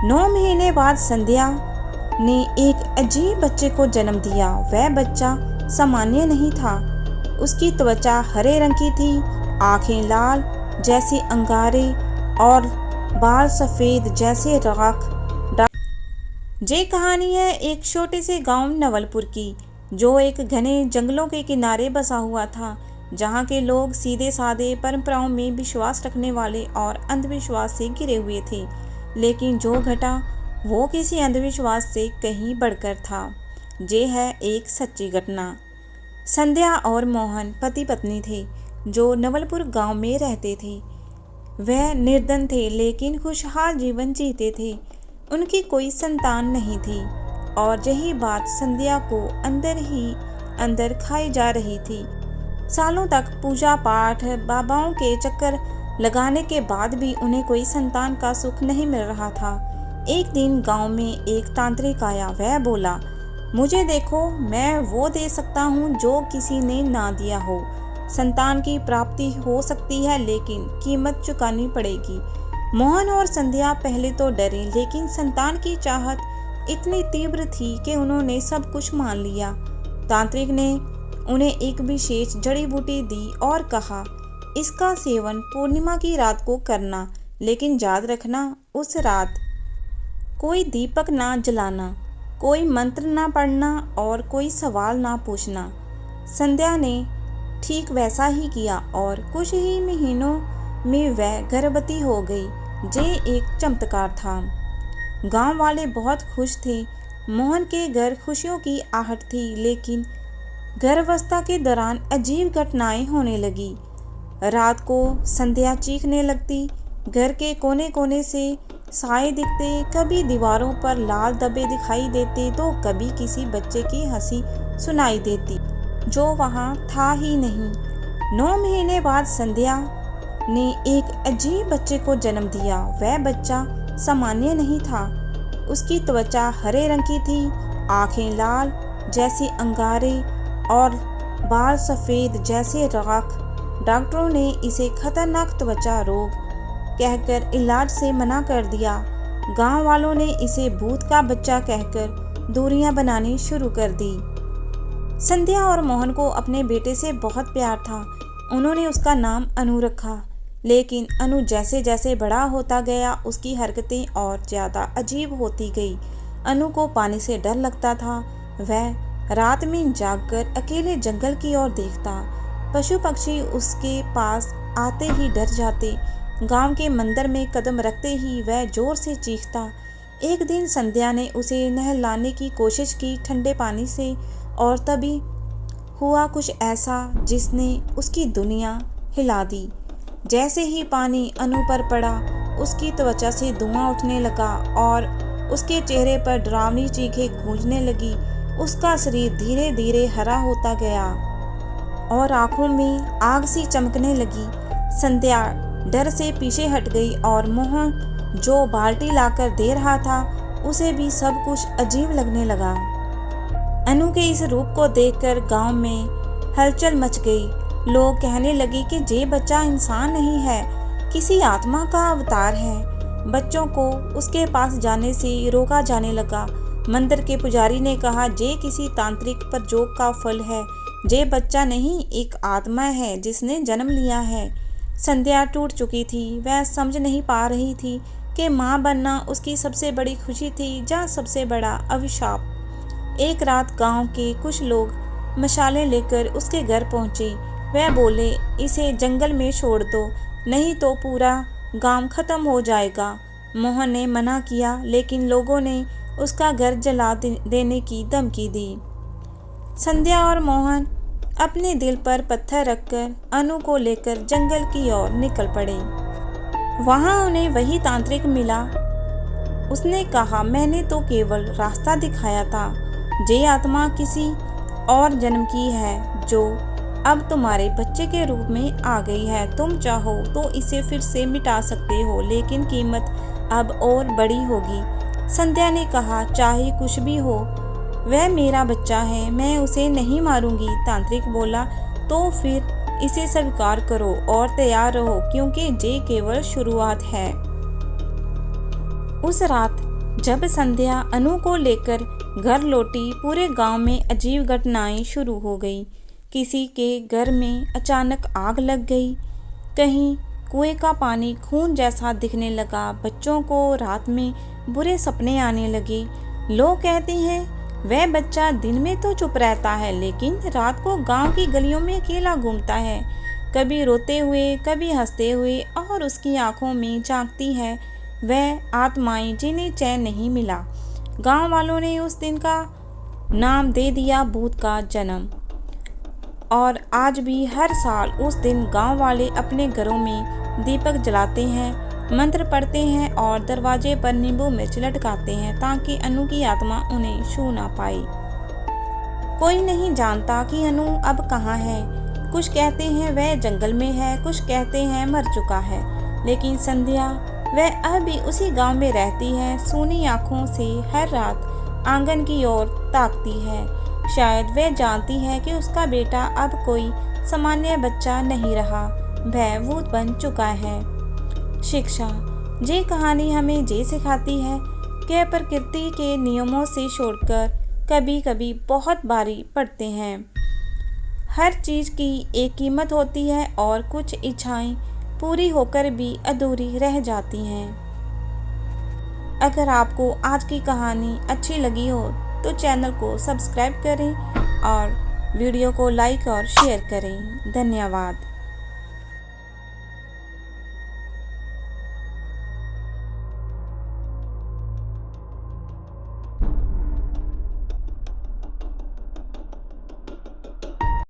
9 महीने बाद संध्या ने एक अजीब बच्चे को जन्म दिया। वह बच्चा सामान्य नहीं था। उसकी त्वचा हरे रंग की थी, आंखें लाल जैसे अंगारे और बाल सफ़ेद जैसे राख। ये कहानी है एक छोटे से गांव नवलपुर की, जो एक घने जंगलों के किनारे बसा हुआ था, जहां के लोग सीधे साधे परंपराओं में विश्वास रखने वाले और अंधविश्वास से घिरे हुए थे। लेकिन जो घटा वो किसी अंधविश्वास से कहीं बढ़कर था। ये है एक सच्ची घटना। संध्या और मोहन पति पत्नी थे, जो नवलपुर गांव में रहते थे। वह निर्धन थे लेकिन खुशहाल जीवन जीते थे। उनकी कोई संतान नहीं थी और यही बात संध्या को अंदर ही अंदर खाई जा रही थी। सालों तक पूजा पाठ, बाबाओं के चक्कर लगाने के बाद भी उन्हें कोई संतान का सुख नहीं मिल रहा था। एक दिन गांव में एक तांत्रिक आया। वह बोला, मुझे देखो, मैं वो दे सकता हूँ जो किसी ने ना दिया हो। संतान की प्राप्ति हो सकती है, लेकिन कीमत चुकानी पड़ेगी। मोहन और संध्या पहले तो डरे, लेकिन संतान की चाहत इतनी तीव्र थी कि उन्होंने सब कुछ मान लिया। तांत्रिक ने उन्हें एक विशेष जड़ी बूटी दी और कहा, इसका सेवन पूर्णिमा की रात को करना, लेकिन याद रखना उस रात कोई दीपक ना जलाना, कोई मंत्र ना पढ़ना और कोई सवाल ना पूछना। संध्या ने ठीक वैसा ही किया और कुछ ही महीनों में वह गर्भवती हो गई। ये एक चमत्कार था। गांव वाले बहुत खुश थे। मोहन के घर खुशियों की आहट थी, लेकिन गर्भावस्था के दौरान अजीब घटनाएं होने लगी। रात को संध्या चीखने लगती, घर के कोने कोने से साए दिखते, कभी दीवारों पर लाल धब्बे दिखाई देते तो कभी किसी बच्चे की हंसी सुनाई देती जो वहाँ था ही नहीं। 9 महीने बाद संध्या ने एक अजीब बच्चे को जन्म दिया। वह बच्चा सामान्य नहीं था। उसकी त्वचा हरे रंग की थी, आंखें लाल जैसे अंगारे और बाल सफ़ेद जैसे राख। डॉक्टरों ने इसे खतरनाक त्वचा रोग कहकर इलाज से मना कर दिया। गांव वालों ने इसे भूत का बच्चा कहकर दूरियां बनानी शुरू कर दी। संध्या और मोहन को अपने बेटे से बहुत प्यार था। उन्होंने उसका नाम अनु रखा। लेकिन अनु जैसे जैसे बड़ा होता गया, उसकी हरकतें और ज़्यादा अजीब होती गई। अनु को पानी से डर लगता था। वह रात में जागकर अकेले जंगल की ओर देखता। पशु पक्षी उसके पास आते ही डर जाते। गांव के मंदिर में कदम रखते ही वह जोर से चीखता। एक दिन संध्या ने उसे नहलाने की कोशिश की ठंडे पानी से, और तभी हुआ कुछ ऐसा जिसने उसकी दुनिया हिला दी। जैसे ही पानी अनु पर पड़ा, उसकी त्वचा से धुआं उठने लगा और उसके चेहरे पर डरावनी चीखें गूंजने लगी। उसका शरीर धीरे धीरे हरा होता गया और आंखों में आग सी चमकने लगी। संध्या डर से पीछे हट गई और मोहन, जो बाल्टी लाकर दे रहा था, उसे भी सब कुछ अजीब लगने लगा। अनु के इस रूप को देखकर गांव में हलचल मच गई। लोग कहने लगे कि ये बच्चा इंसान नहीं है, किसी आत्मा का अवतार है। बच्चों को उसके पास जाने से रोका जाने लगा। मंदिर के पुजारी ने कहा, ये किसी तांत्रिक प्रयोग का फल है। ये बच्चा नहीं, एक आत्मा है जिसने जन्म लिया है। संध्या टूट चुकी थी। वह समझ नहीं पा रही थी कि माँ बनना उसकी सबसे बड़ी खुशी थी या सबसे बड़ा अभिशाप। एक रात गांव के कुछ लोग मशालें लेकर उसके घर पहुंचे। वह बोले, इसे जंगल में छोड़ दो, नहीं तो पूरा गांव खत्म हो जाएगा। मोहन ने मना किया, लेकिन लोगों ने उसका घर जला देने की धमकी दी। संध्या और मोहन अपने दिल पर पत्थर रखकर अनु को लेकर जंगल की ओर निकल पड़े। वहां उन्हें वही तांत्रिक मिला। उसने कहा, मैंने तो केवल रास्ता दिखाया था। ये आत्मा किसी और जन्म की है जो अब तुम्हारे बच्चे के रूप में आ गई है। तुम चाहो तो इसे फिर से मिटा सकते हो, लेकिन कीमत अब और बड़ी होगी। संध्या ने कहा, चाहे कुछ भी हो, वह मेरा बच्चा है, मैं उसे नहीं मारूंगी। तांत्रिक बोला, तो फिर इसे स्वीकार करो और तैयार रहो, क्योंकि ये केवल शुरुआत है। उस रात जब संध्या अनु को लेकर घर लौटी, पूरे गांव में अजीब घटनाएं शुरू हो गई। किसी के घर में अचानक आग लग गई, कहीं कुएं का पानी खून जैसा दिखने लगा, बच्चों को रात में बुरे सपने आने लगे। लोग कहते हैं वह बच्चा दिन में तो चुप रहता है, लेकिन रात को गांव की गलियों में अकेला घूमता है, कभी रोते हुए, कभी हंसते हुए, और उसकी आंखों में झांकती है वह आत्माएं जिन्हें चैन नहीं मिला। गांव वालों ने उस दिन का नाम दे दिया भूत का जन्म। और आज भी हर साल उस दिन गांव वाले अपने घरों में दीपक जलाते हैं, मंत्र पढ़ते हैं और दरवाजे पर नींबू मिर्च लटकाते हैं ताकि अनु की आत्मा उन्हें छू ना पाए। कोई नहीं जानता कि अनु अब कहाँ है। कुछ कहते हैं वह जंगल में है, कुछ कहते हैं मर चुका है, लेकिन संध्या वह अब भी उसी गांव में रहती है, सूनी आंखों से हर रात आंगन की ओर ताकती है। शायद वह जानती है कि उसका बेटा अब कोई सामान्य बच्चा नहीं रहा, वह भूत बन चुका है। शिक्षा। ये कहानी हमें ये सिखाती है कि प्रकृति के नियमों से छोड़कर कभी कभी बहुत भारी पड़ते हैं। हर चीज़ की एक कीमत होती है और कुछ इच्छाएं पूरी होकर भी अधूरी रह जाती हैं। अगर आपको आज की कहानी अच्छी लगी हो तो चैनल को सब्सक्राइब करें और वीडियो को लाइक और शेयर करें। धन्यवाद।